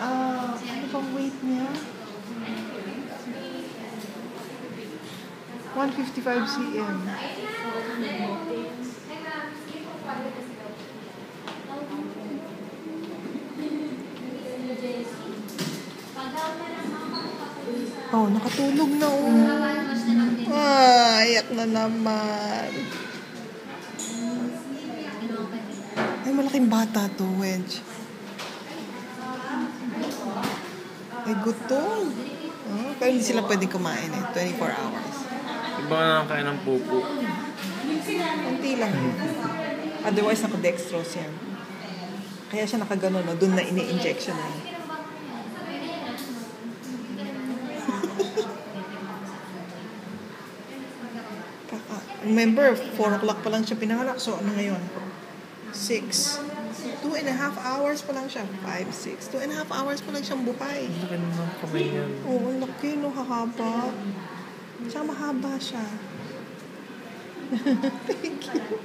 Ano bang weight niya? 155 cm. Oh, nakatulog na iyak na naman. Ay, malaking bata to, Wedge. Ay, gutom. Pero hindi sila pwedeng kumain 24 hours. Iba ka nakakain ng pupo. Kunti lang. Otherwise, naka-dextrose yan. Kaya siya nakaganon, doon na ini-injection na yun. Remember, 4 o'clock pa lang siya pinanganak. So, ano ngayon? 6. 2.5 hours pa lang siya. 5, 6. 2.5 hours pa lang siyang buhay. Laki naman kamay yan. Oo, laki, no? Hahaba. Tsaka mahaba siya. Thank you.